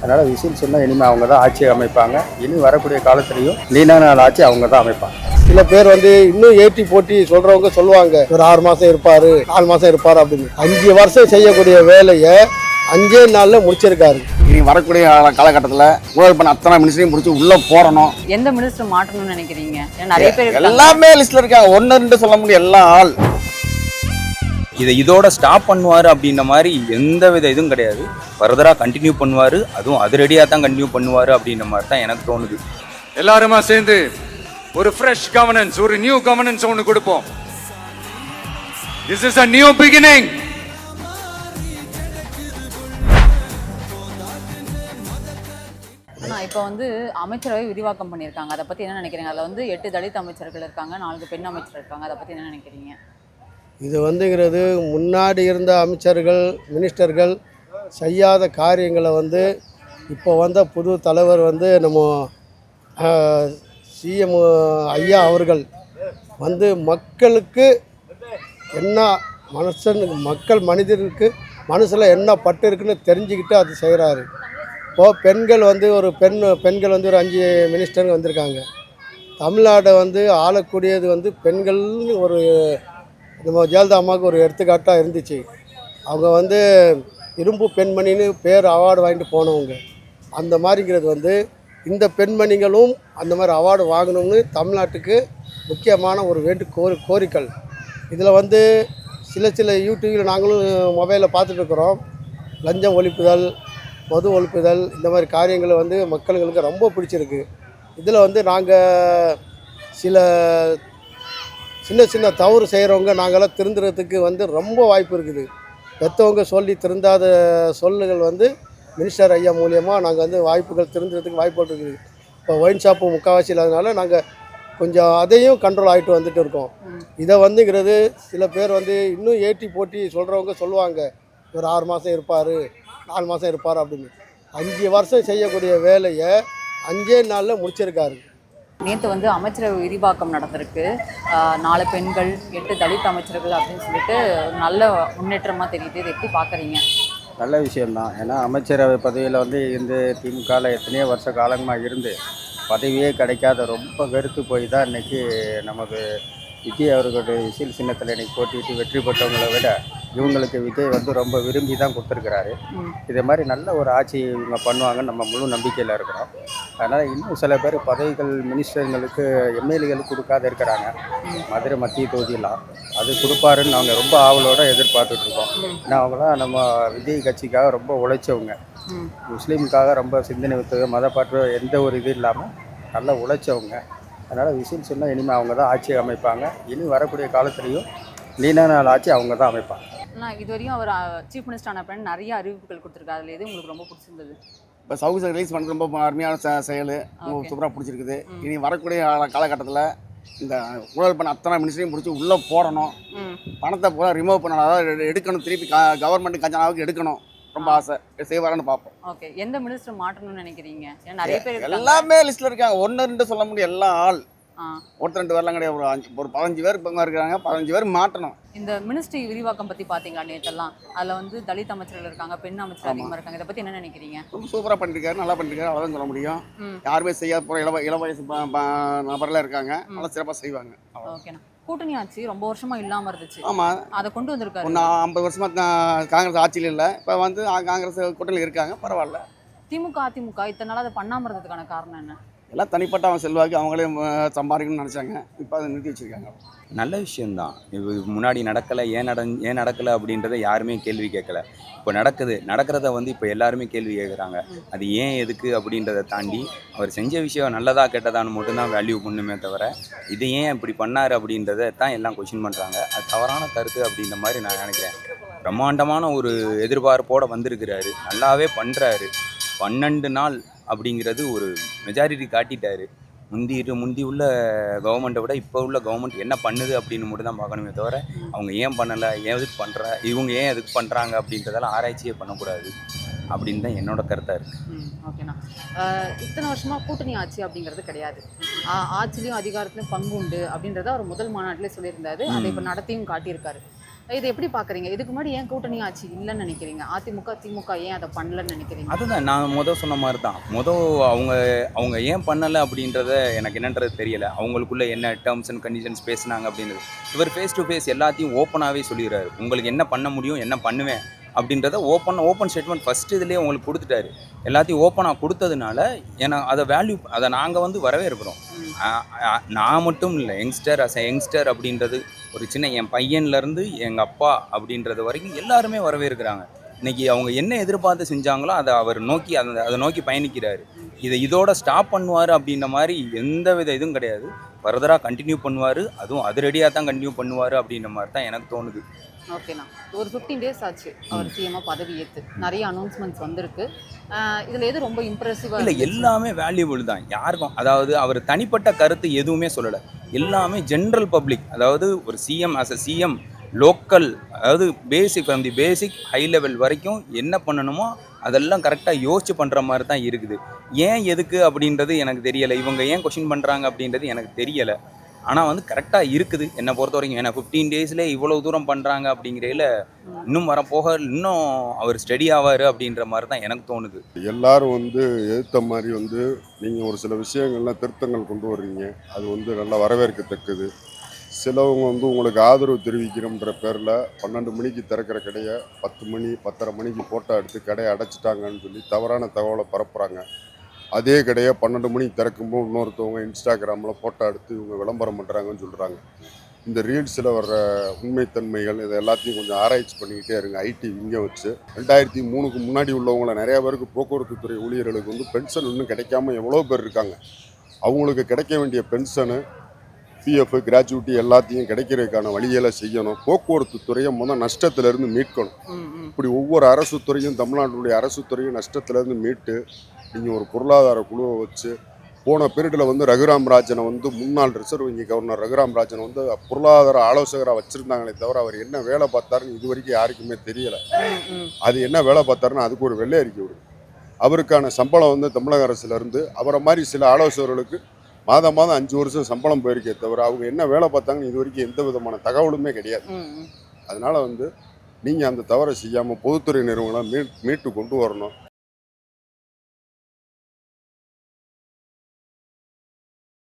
அதனால் விசில் சொன்னால் இனிமேல் அவங்க தான் ஆட்சி அமைப்பாங்க. இனி வரக்கூடிய காலத்துலேயும் நீண்ட நாள் ஆட்சி அவங்க தான் அமைப்பாங்க. சில பேர் இன்னும் ஏற்றி போட்டி சொல்றவங்க சொல்லுவாங்க, ஒரு 6 மாசம் இருப்பாரு, 4 மாசம் இருப்பாரு அப்படின்னு. 5 வருஷம் செய்யக்கூடிய வேலையை 5 நாள்ல முடிச்சிருக்காரு. இனி வரக்கூடிய காலகட்டத்தில் ஊழல் பண்ண அத்தனை மினிஸ்டரையும் முடிச்சு உள்ள போறணும். எந்த மினிஸ்டர் மாற்றணும்னு நினைக்கிறீங்க? நிறைய பேர் எல்லாமே லிஸ்ட்ல இருக்காங்க, 1-2 சொல்ல முடியும். எல்லா ஆள் இதோட ஸ்டாப் பண்ணுவார் அப்படின்ற மாதிரி எந்த வித இதுவும் கிடையாது. ஃபர்தராக கண்டினியூ பண்ணுவார், அதுவும் அது ரெடியாக தான் கண்டினியூ பண்ணுவார் அப்படின்ற மாதிரி தான் எனக்கு தோணுது. எல்லாருமா சேர்ந்து ஒரு ஃப்ரெஷ் கவர்னன்ஸ், ஒரு நியூ கவர்னன்ஸ் ஒன்று கொடுப்போம். This is a new beginning. இப்போ அமைச்சரவை விரிவாக்கம் பண்ணியிருக்காங்க. அதை பற்றி என்ன நினைக்கிறீங்க? அதில் 8 தலித் அமைச்சர்கள் இருக்காங்க, 4 பெண் அமைச்சர் இருக்காங்க. அதை பற்றி என்ன நினைக்கிறீங்க? இது முன்னாடி இருந்த அமைச்சர்கள், மினிஸ்டர்கள் செய்யாத காரியங்களை இப்போ வந்த புது தலைவர் நம்ம சிஎம் ஐயா அவர்கள் மக்களுக்கு என்ன மனிதனுக்கு மனசில் என்ன பட்டு இருக்குன்னு தெரிஞ்சுக்கிட்டு அது செய்கிறாரு. இப்போது பெண்கள் ஒரு பெண்கள் ஒரு 5 மினிஸ்டருங்க வந்திருக்காங்க. தமிழ்நாடை ஆளக்கூடியது பெண்கள்னு ஒரு நம்ம ஜெயலலிதா அம்மாவுக்கு ஒரு எடுத்துக்காட்டாக இருந்துச்சு. அவங்க இரும்பு பெண்மணின்னு பேர் அவார்டு வாங்கிட்டு போனவங்க. அந்த மாதிரிங்கிறது இந்த பெண்மணிகளும் அந்த மாதிரி அவார்டு வாங்கணும்னு தமிழ்நாட்டுக்கு முக்கியமான ஒரு கோரிக்கை. இதில் சில யூடியூபில் நாங்களும் மொபைலில் பார்த்துட்டு இருக்கிறோம். லஞ்சம் ஒழிப்புதல், மது ஒழிப்புதல், இந்த மாதிரி காரியங்களை மக்களுங்களுக்கு ரொம்ப பிடிச்சிருக்கு. இதில் நாங்கள் சின்ன சின்ன தவறு செய்கிறவங்க நாங்களாம் திருந்துறதுக்கு ரொம்ப வாய்ப்பு இருக்குது. பெற்றவங்க சொல்லி திருந்தாத சொல்லுகள் மினிஸ்டர் ஐயா மூலியமாக நாங்கள் வாய்ப்புகள் திருந்துறதுக்கு வாய்ப்புகள் இருக்குது. இப்போ ஒயின் ஷாப்பு முக்கால்வாசி இல்லாதனால நாங்கள் கொஞ்சம் அதையும் கண்ட்ரோல் ஆகிட்டு வந்துட்டு இருக்கோம். இதை சில பேர் இன்னும் ஏற்றி போட்டி சொல்கிறவங்க சொல்லுவாங்க, ஒரு 6 மாதம் இருப்பார், 4 மாதம் இருப்பார் அப்படின்னு. 5 வருஷம் செய்யக்கூடிய வேலையை 5 நாளில் முடிச்சிருக்காரு. நேற்று அமைச்சரவை விரிவாக்கம் நடந்திருக்கு. 4 பெண்கள், 8 தலித் அமைச்சர்கள் அப்படின்னு சொல்லிட்டு ஒரு நல்ல முன்னேற்றமாக தெரியுது. இதை எப்படி பார்க்குறீங்க? நல்ல விஷயம்தான். ஏன்னா அமைச்சரவை பதவியில் இந்த திமுகவில் எத்தனையோ வருஷ காலமாக இருந்து பதவியே கிடைக்காத ரொம்ப வெறுத்து போய் தான் இன்றைக்கி நமக்கு விஜய் அவர்களுடைய விசில் சின்னத்தில் இன்றைக்கி போட்டிட்டு வெற்றி பெற்றவங்களை விட இவங்களுக்கு விஜய் ரொம்ப விரும்பி தான் கொடுத்துருக்கிறாரு. இதே மாதிரி நல்ல ஒரு ஆட்சி இவங்க பண்ணுவாங்கன்னு நம்ம முழு நம்பிக்கையில் இருக்கிறோம். அதனால் இன்னும் சில பேர் பதவிகள் மினிஸ்டர்களுக்கு எம்எல்ஏகளுக்கு கொடுக்காத இருக்கிறாங்க. மதுரை மத்திய தொகுதியெல்லாம் அது கொடுப்பாருன்னு நாங்கள் ரொம்ப ஆவலோடு எதிர்பார்த்துட்ருக்கோம். ஏன்னா அவங்களாம் நம்ம விஜய் கட்சிக்காக ரொம்ப உழைச்சவங்க, முஸ்லீமுக்காக ரொம்ப சிந்தனை வைத்தது, மதப்பாற்று எந்த ஒரு இது இல்லாமல் நல்லா உழைச்சவங்க. அதனால் விசில் சொன்னால் இனிமேல் அவங்க தான் ஆட்சி அமைப்பாங்க. இனி வரக்கூடிய காலத்துலேயும் நீண்ட நாள் ஆட்சி அவங்க தான் அமைப்பாங்க. இதுவரையும் அவர் சீஃப் மினிஸ்டர் ஆன பிறகு நிறைய அறிவிப்புகள் கொடுத்துருக்காரு. அதில் எது உங்களுக்கு ரொம்ப பிடிச்சிருந்தது? இப்போ சவுக்கு ரிலீஸ் பண்ணுறது ரொம்ப அருமையான செயல், சூப்பராக பிடிச்சிருக்குது. இனி வரக்கூடிய காலகட்டத்தில் இந்த ஊழல் பண்ண அத்தனை மினிஸ்டரையும் பிடிச்சி உள்ளே போடணும். பணத்தை பூரா ரிமூவ் பண்ணணும், அதாவது எடுக்கணும், திருப்பி கவர்மெண்ட் கஜானாவுக்கு எடுக்கணும். ரொம்ப ஆசை செய்வாரான்னு பார்ப்போம். ஓகே, எந்த மினிஸ்டர் மாற்றணும்னு நினைக்கிறீங்க? நிறைய பேர் எல்லாமே லிஸ்ட்டில் இருக்காங்க, 1-2 சொல்ல முடியும். எல்லா ஆள் ஒருத்தர் 2 பேர்லாம் கிடையாது, ஒரு 15 பேர் இப்போ இருக்கிறாங்க. 15 பேர் மாற்றணும். இந்த மினிஸ்ட்ரி விரிவாக்கம் பற்றி பார்த்தீங்களா நேற்றெல்லாம்? அதில் தலித் அமைச்சர்கள் இருக்காங்க, பெண் அமைச்சர் அதிகமாக இருக்காங்க. இதை பற்றி என்ன நினைக்கிறீங்க? ரொம்ப சூப்பராக பண்ணிருக்காரு, நல்லா பண்ணிருக்காரு, அவ்வளோதான் சொல்ல முடியும். யாருமே செய்யாத போகிற இளவயசு நபர்லாம் இருக்காங்க, நல்லா சிறப்பாக செய்வாங்க. ஓகேண்ணா. கூட்டணி ஆட்சி ரொம்ப வருஷமா இல்லாமல் இருந்துச்சு. ஆமாம், அதை கொண்டு வந்திருக்காரு. 50 வருஷமாக காங்கிரஸ் ஆட்சியில் இல்லை, இப்போ காங்கிரஸ் கூட்டணியில் இருக்காங்க, பரவாயில்ல. திமுக அதிமுக இத்தனை நாள் அதை பண்ணாமல் இருந்ததுக்கான காரணம் என்ன? எல்லாம் தனிப்பட்ட அவங்க செல்வாக்கு, அவங்களே சம்பாதிக்கணும்னு நினச்சாங்க, இப்போ அதை நிறுத்தி வச்சுருக்காங்க. நல்ல விஷயந்தான். இது முன்னாடி நடக்கலை, ஏன் நடக்கலை அப்படின்றத யாருமே கேள்வி கேட்கல. இப்போ நடக்கிறத இப்போ எல்லாருமே கேள்வி கேட்குறாங்க. அது ஏன் எதுக்கு அப்படின்றத தாண்டி அவர் செஞ்ச விஷயம் நல்லதா கெட்டதான்னு மட்டும்தான் வேல்யூ பண்ணுமே தவிர இது ஏன் இப்படி பண்ணார் அப்படின்றத தான் எல்லாம் கொஸ்டின் பண்ணுறாங்க. அது தவறான கருத்து அப்படின்ற மாதிரி நான் நினைக்கிறேன். பிரம்மாண்டமான ஒரு எதிர்பார்ப்போடு வந்திருக்கிறாரு, நல்லாவே பண்ணுறாரு. 12 நாள் அப்படிங்கிறது ஒரு மெஜாரிட்டி காட்டிட்டாரு. முந்தி உள்ள கவர்மெண்ட்டை விட இப்போ உள்ள கவர்மெண்ட் என்ன பண்ணுது அப்படின்னு மட்டும் தான் பார்க்கணுமே தவிர அவங்க ஏன் பண்ணலை, இவங்க ஏன் எதுக்கு பண்ணுறாங்க அப்படின்றதெல்லாம் ஆராய்ச்சியே பண்ணக்கூடாது அப்படின்னு தான் என்னோட கருத்தாக இருக்குது. ஓகேண்ணா. இத்தனை வருஷமாக கூட்டணி ஆட்சி அப்படிங்கிறது கிடையாது. ஆட்சிலையும் அதிகாரத்துலையும் பங்கு உண்டு அப்படின்றத அவர் முதல் மாநாட்டிலே சொல்லியிருந்தாரு. அதை இப்போ நடத்தியும் காட்டியிருக்காரு. இது எப்படி பார்க்குறீங்க? இதுக்கு முன்னாடி ஏன் கூட்டணி ஆட்சி இல்லைன்னு நினைக்கிறீங்க? அதிமுக, திமுக ஏன் அதை பண்ணலன்னு நினைக்கிறீங்க? அதுதான் நான் சொன்ன மாதிரி தான். அவங்க அவங்க ஏன் பண்ணலை அப்படின்றத எனக்கு என்னன்றது தெரியல. அவங்களுக்குள்ள என்ன டேர்ம்ஸ் அண்ட் கண்டிஷன்ஸ் பேசுனாங்க அப்படின்றது. இவர் ஃபேஸ் டு ஃபேஸ் எல்லாத்தையும் ஓப்பனாகவே சொல்லிடுறாரு. உங்களுக்கு என்ன பண்ண முடியும், என்ன பண்ணுவேன் அப்படின்றத ஓப்பன் ஸ்டேட்மெண்ட் ஃபஸ்ட் இதுலேயே உங்களுக்கு கொடுத்துட்டாரு. எல்லாத்தையும் ஓப்பனாக கொடுத்ததுனால ஏன்னா அதை நாங்கள் வரவேற்கிறோம். நான் மட்டும் இல்லை, யங்ஸ்டர் அப்படின்றது ஒரு சின்ன என் பையன்லேருந்து எங்கள் அப்பா அப்படின்றது வரைக்கும் எல்லாருமே வரவேற்கிறாங்க. இன்றைக்கி அவங்க என்ன எதிர்பார்த்து செஞ்சாங்களோ அதை நோக்கி பயணிக்கிறாரு. இதோட ஸ்டாப் பண்ணுவார் அப்படின்ற மாதிரி எந்த வித இதுவும் கிடையாது. ஃபர்தராக கண்டினியூ பண்ணுவார், அதுவும் அதிரடியாக தான் கண்டினியூ பண்ணுவார் அப்படின்ற மாதிரி தான் எனக்கு தோணுது. ஓகேண்ணா. ஒரு 15 டேஸ் ஆச்சு அவர் சிஎம்மாக பதவி ஏற்று. நிறைய அனௌன்ஸ்மெண்ட்ஸ் வந்திருக்கு. இதில் எது ரொம்ப இம்ப்ரெசிவாக இல்லை, எல்லாமே வேல்யூபிள் தான். யாருக்கும் அவர் தனிப்பட்ட கருத்து எதுவுமே சொல்லலை. எல்லாமே ஜென்ரல் பப்ளிக், அதாவது ஒரு சிஎம் லோக்கல், அதாவது பேசிக் ஹை லெவல் வரைக்கும் என்ன பண்ணணுமோ அதெல்லாம் கரெக்டாக யோசிச்சு பண்ணுற மாதிரி தான் இருக்குது. ஏன் எதுக்கு அப்படின்றது எனக்கு தெரியலை. இவங்க ஏன் கொஷின் பண்ணுறாங்க அப்படின்றது எனக்கு தெரியலை. ஆனால் கரெக்டாக இருக்குது என்னை பொறுத்த வரைக்கும். ஏன்னா 15 டேஸ்லேயே இவ்வளோ தூரம் பண்ணுறாங்க அப்படிங்கிறதுல இன்னும் வரப்போக இன்னும் அவர் ஸ்டடி ஆவார் அப்படின்ற மாதிரி தான் எனக்கு தோணுது. எல்லாரும் எதிர்த்த மாதிரி நீங்கள் ஒரு சில விஷயங்கள்லாம் திருத்தங்கள் கொண்டு வர்றீங்க. அது நல்லா வரவேற்கத்தக்கது. சிலவங்க உங்களுக்கு ஆதரவு தெரிவிக்கிறோம்ன்ற பேரில் 12 மணிக்கு திறக்கிற கடையை 10 மணி 10:30 மணிக்கு ஃபோட்டோ எடுத்து கடையை அடைச்சிட்டாங்கன்னு சொல்லி தவறான தகவலை பரப்புகிறாங்க. அதே கடையை 12 மணிக்கு திறக்கும்போது இன்னொருத்தவங்க இன்ஸ்டாகிராமில் ஃபோட்டோ எடுத்து இவங்க விளம்பரம் பண்ணுறாங்கன்னு சொல்கிறாங்க. இந்த ரீல்ஸில் வர்ற உண்மைத்தன்மைகள் இதை எல்லாத்தையும் கொஞ்சம் ஆராய்ச்சி பண்ணிக்கிட்டே இருங்க. ஐடி இங்கே வச்சு 2003க்கு முன்னாடி உள்ளவங்கள நிறையா பேருக்கு போக்குவரத்து துறை ஊழியர்களுக்கு பென்ஷன் இன்னும் கிடைக்காம எவ்வளோ பேர் இருக்காங்க. அவங்களுக்கு கிடைக்க வேண்டிய பென்ஷனு, பிஎஃப், கிராஜுவிட்டி எல்லாத்தையும் கிடைக்கிறதுக்கான வழிகளை செய்யணும். போக்குவரத்து துறையை நஷ்டத்திலேருந்து மீட்கணும். இப்படி ஒவ்வொரு அரசு துறையும், தமிழ்நாட்டுடைய அரசு துறையும் நஷ்டத்திலேருந்து மீட்டு நீங்கள் ஒரு பொருளாதார குழுவை வச்சு போன பீரியடில் ரகுராம் ராஜனை முன்னாள் ரிசர்வ் வங்கி கவர்னர் ரகுராம் ராஜனை பொருளாதார ஆலோசகராக வச்சுருந்தாங்களே தவிர அவர் என்ன வேலை பார்த்தாருன்னு இது வரைக்கும் யாருக்குமே தெரியலை. அது என்ன வேலை பார்த்தாருன்னு அதுக்கு ஒரு வெள்ளை அறிக்கை விடும். அவருக்கான சம்பளம் தமிழக அரசுலேருந்து அவரை மாதிரி சில ஆலோசகர்களுக்கு மாதம் 5 வருஷம் சம்பளம் போயிருக்கே தவிர அவங்க என்ன வேலை பார்த்தாங்கன்னு இது வரைக்கும் எந்த விதமான தகவலுமே கிடையாது. அதனால் நீங்கள் அந்த தவறை செய்யாமல் பொதுத்துறை நிறுவனம் மீட்டு கொண்டு வரணும்.